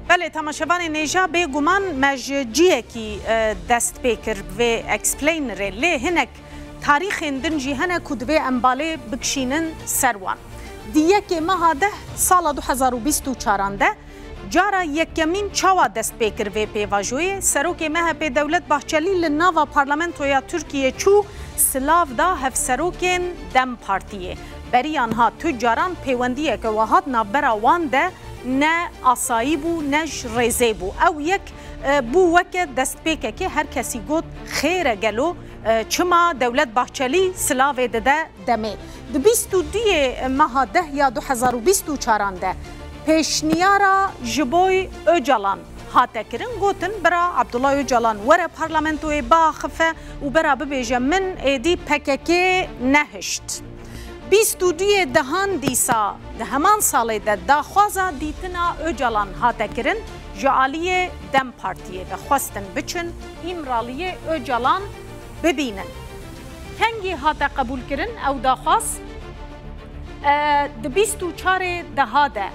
بله تماشاوان نیجا به گمان مججیه کی دست پیکر و اکسپلینر لی هنک تاریخ دنجی هنک کدوه انباله بکشینن سروان دیگه که ماه ده سال 2024 ده جارا یکمین چاوا دست پیکر و پیواجوی سروک مه به دولت باحچلی لناوا پارلمنت یا ترکیه چو سلاف دا هف سروکن دم پارتیه بری آنها تجاران پیوندیه که وهات نابرا وان ده نه آسایی بو نه رزه بو او یک بو وک دست پیکه که هر کسی گوت خیره گلو چما دولت باحچلی سلاوه ده دمه ده 22 ماه ده یا 2024 ده پیشنیارا جبوی اوجالان هاته کرن گوتن برا عبدالله اوجالان وره پارلمنتوی باخفه و برا ببیجه من ایدی پککی نهشت 22 دهان دیسا ده همان ساله ده داخوازا دیتنا اوجالان هاته کرن جعالی دم پارتیه ده خواستن بچن امرالی اوجالان ببینن کنگی هاته قبول کرن او داخواست ده 24 دها ده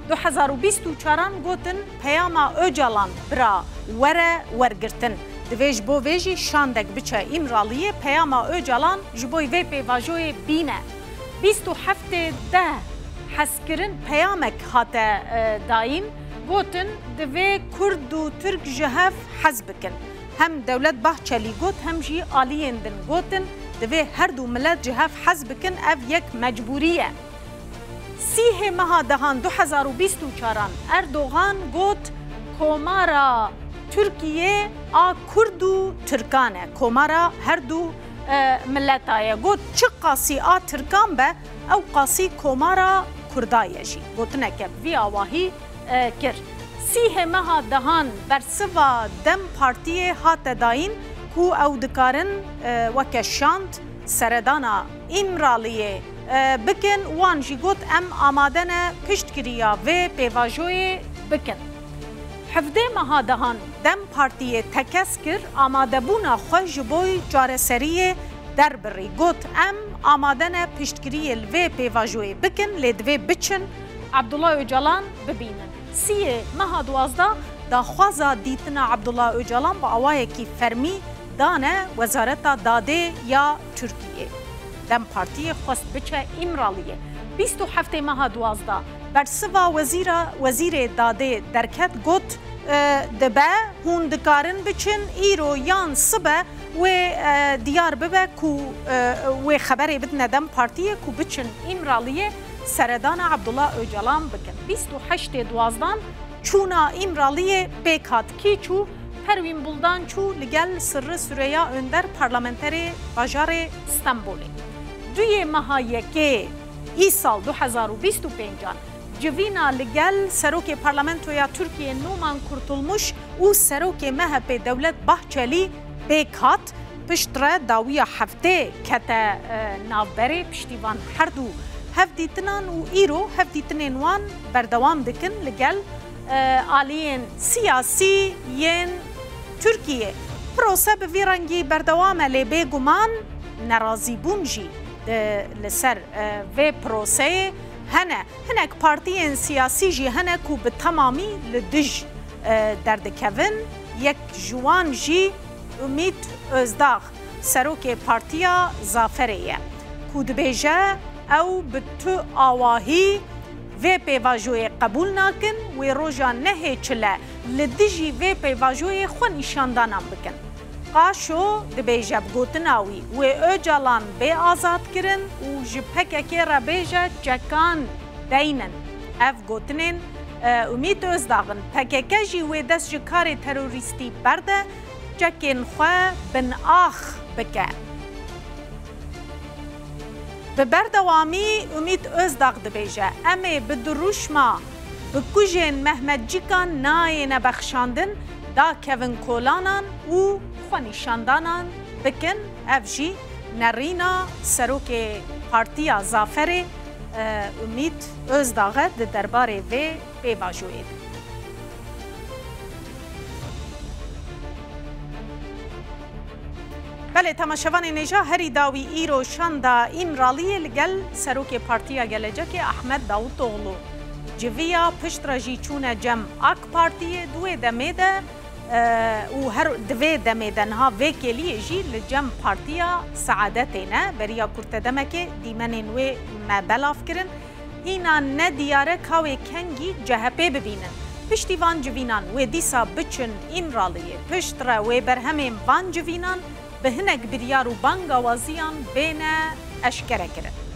2024 گوتن پیاما اوجالان برا وره ورگرتن دویج بو ویجی شاندک بچه امرالیه پیاما اوجالان جبوی وی پیواجوی بینه 27 ده حسکرن پیامک هاته دایم گوتن دوی کرد و ترک جهف حزبکن هم دولت باحچلی گوت هم جی آلیندن گوتن دوی هر دو ملت جهف حزبکن او یک مجبوریه سیه ماه دهان 2024 اردوغان گوت کومارا ترکیه آ کرد و ترکانه کومارا هر دو ملتایه گوت چه قاسی آ ترکان به او قاسی کومارا کردایه جی گوتنه که وی آواهی کر سیه ماه دهان برسوا دم پارتیه هات داین کو او دکارن وکشاند سردانا امرالیه بکن وان جی گوت ام آمادن پشتگیریا و پیواجوی بکن حفده ماه دهان دم پارتیه تکس کر آماده بونا خوش بوی جارسریه در بری گوت ام آمادن پشتگیری و پیواجوی بکن لدوی بچن عبدالله اوجالان ببینن سیه ماه دوازده دا خوازا دیتنا عبدالله اوجالان با آوائه کی فرمی دانه وزارت داده یا ترکیه دم پارتی خواست بچه امرالیه 27 ماه دوازده برسوا وزیر داده درکت گوت دبه هون دکارن بچن ایرو یان سبه و دیار ببه کو و خبری بدن دم پارتیه کو بچن امرالیه سردان عبدالله اوجالان بکن 28 دوازدان چونا امرالیه بیکات کی چو پروین بولدان چو لگل سر سوریا اندر پارلمنتری باجار استانبولی دوی ماه یکی ای سال 2025 جوینا لگل سروک پارلمنتو یا ترکیه نومان کرتولموش و سروک مه به دولت باحچلی بیکات پشتره داوی هفته کتا نافبری پشتیوان هر دو هفدیتنان و ایرو هفدیتنین وان بردوام دکن لگل آلین سیاسی ین ترکیه پروسه به ویرانگی بردوام لی گمان نرازی بونجی لسر و پروسه هنک پارتیین سیاسی جی هنکو به تمامی لدج دردکوین یک جوان جی امید ازداغ سروک پارتیا زافریه کود بیجه او به تو آواهی و پیواجوی قبول ناکن و روژا نهی چله لدجی و پیواجوی خون ایشاندانم بکن قاشو دبیجه بگوتناوی و اوجالان بی آزاد کرن و جبهکه که را بیجه جکان دینن اف گوتنین امید ازداغن پککه جی و دست جکار تروریستی برده جکن خواه بن آخ بکه به بردوامی امید ازداغ دبیجه امی به دروشما به کجین محمد جیکان نای نبخشاندن دا کوین کولانان و خونیشاندانان بکن افجی نرینا سروک پارتیا زافر امید ازداغه ده درباره و پیواجوید بله تماشاوان نیجا هری داوی ایرو شاندا امرالی لگل سروک پارتیا گلجه که احمد داوود اوغلو جویا پشت راجی چونه جم آک پارتیه دوی دمیده و هر دوی دمیدنها وکیلی جی لجم پارتیا سعادتینه بریا کرت دمکه دیمنین و مبلاف کرن اینا ندیاره کاوی کنگی جهپه ببینن پشتی وان جوینان و دیسا بچن ایمرالیه پشت را و برهمین وان جوینان به هنگ بریار و بانگاوازیان بین اشکره کرن